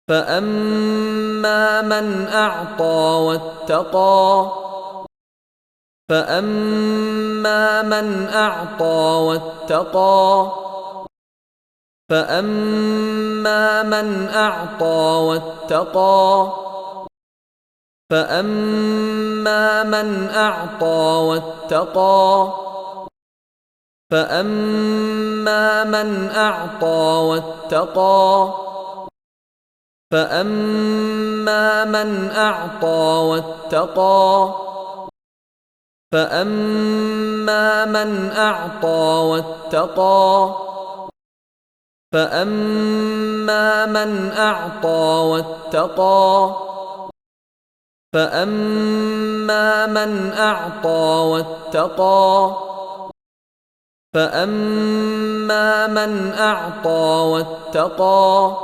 فأما من أعطى واتقى فأما من أعطى واتقى فأما من أعطى واتقى فأما من أعطى واتقى فأما من أعطى واتقى فأما من أعطى واتقى فأما من أعطى واتقى فأما من أعطى واتقى فأما من أعطى واتقى فأما من أعطى واتقى